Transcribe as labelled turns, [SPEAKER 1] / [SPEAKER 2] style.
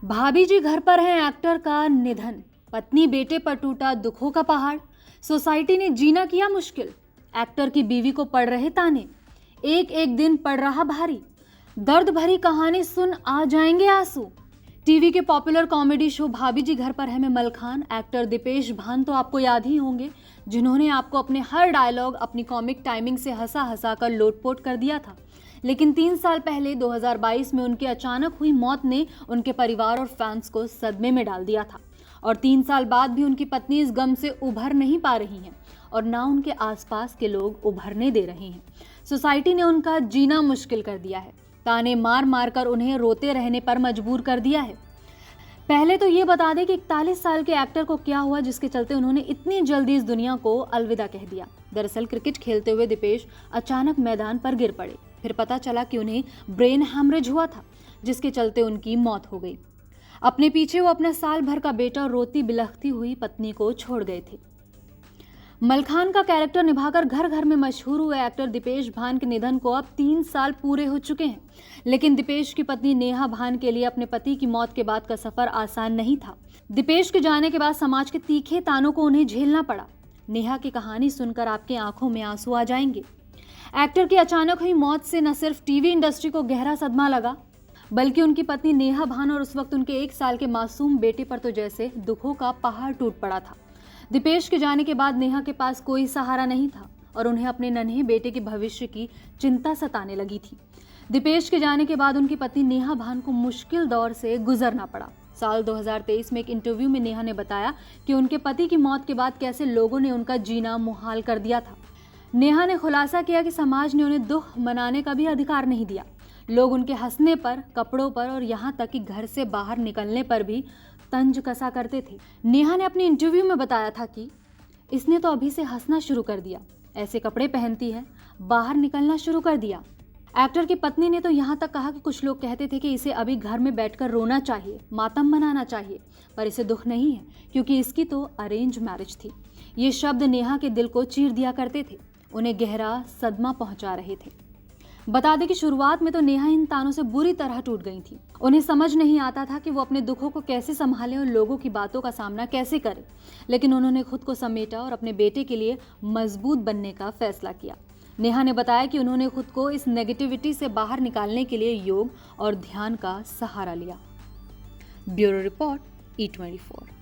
[SPEAKER 1] भाभी जी घर पर हैं, एक्टर का निधन। पत्नी बेटे पर टूटा दुखों का पहाड़। सोसाइटी ने जीना किया मुश्किल। एक्टर की बीवी को पड़ रहे ताने। एक एक दिन पड़ रहा भारी। दर्द भरी कहानी सुन आ जाएंगे आंसू। टीवी के पॉपुलर कॉमेडी शो भाभी जी घर पर है में मलखान एक्टर दीपेश भान तो आपको याद ही होंगे, जिन्होंने आपको अपने हर डायलॉग अपनी कॉमिक टाइमिंग से हंसा हंसा कर लोटपोट कर दिया था। लेकिन 3 साल पहले 2022 में उनकी अचानक हुई मौत ने उनके परिवार और फैंस को सदमे में डाल दिया था। और 3 साल बाद भी उनकी पत्नी इस गम से उभर नहीं पा रही हैं और ना उनके आसपास के लोग उभरने दे रहे हैं। सोसाइटी ने उनका जीना मुश्किल कर दिया है, ताने मार मार कर उन्हें रोते रहने पर मजबूर कर दिया है। पहले तो ये बता दें कि 41 साल के एक्टर को क्या हुआ जिसके चलते उन्होंने इतनी जल्दी इस दुनिया को अलविदा कह दिया। दरअसल क्रिकेट खेलते हुए दीपेश अचानक मैदान पर गिर पड़े। फिर पता चला कि उन्हें ब्रेन हैमरेज हुआ था, जिसके चलते उनकी मौत हो गई। अपने पीछे वो अपना साल भर का बेटा और रोती बिलखती हुई पत्नी को छोड़ गए थे। मलखान का कैरेक्टर निभाकर घर घर में मशहूर हुए एक्टर दीपेश भान के निधन को अब 3 साल पूरे हो चुके हैं। लेकिन दीपेश की पत्नी नेहा भान के लिए अपने पति की मौत के बाद का सफर आसान नहीं था। दीपेश के जाने के बाद समाज के तीखे तानों को उन्हें झेलना पड़ा। नेहा की कहानी सुनकर आपकी आंखों में आंसू आ जाएंगे। एक्टर की अचानक हुई मौत से न सिर्फ टीवी इंडस्ट्री को गहरा सदमा लगा, बल्कि उनकी पत्नी नेहा भान और उस वक्त उनके 1 साल के मासूम बेटे पर तो जैसे दुखों का पहाड़ टूट पड़ा था। दीपेश के जाने के बाद नेहा के पास कोई सहारा नहीं था और उन्हें अपने नन्हे बेटे के भविष्य की चिंता सताने लगी थी। दीपेश के जाने के बाद उनकी पत्नी नेहा भान को मुश्किल दौर से गुजरना पड़ा। साल 2023 में एक इंटरव्यू में नेहा ने बताया कि उनके पति की मौत के बाद कैसे लोगों ने उनका जीना मुहाल कर दिया था। नेहा ने खुलासा किया कि समाज ने उन्हें दुख मनाने का भी अधिकार नहीं दिया। लोग उनके हंसने पर, कपड़ों पर और यहाँ तक कि घर से बाहर निकलने पर भी तंज कसा करते थे। नेहा ने अपने इंटरव्यू में बताया था कि इसने तो अभी से हंसना शुरू कर दिया, ऐसे कपड़े पहनती है, बाहर निकलना शुरू कर दिया। एक्टर की पत्नी ने तो यहाँ तक कहा कि कुछ लोग कहते थे कि इसे अभी घर में बैठकर रोना चाहिए, मातम मनाना चाहिए, पर इसे दुख नहीं है क्योंकि इसकी तो अरेंज मैरिज थी। ये शब्द नेहा के दिल को चीर दिया करते थे, उन्हें गहरा सदमा पहुंचा रहे थे। बता दें कि शुरुआत में तो नेहा इन तानों से बुरी तरह टूट गई थी। उन्हें समझ नहीं आता था कि वो अपने दुखों को कैसे संभालें और लोगों की बातों का सामना कैसे करें। लेकिन उन्होंने खुद को समेटा और अपने बेटे के लिए मजबूत बनने का फैसला किया। नेहा ने बताया कि उन्होंने खुद को इस नेगेटिविटी से बाहर निकालने के लिए योग और ध्यान का सहारा लिया। Bureau report E24।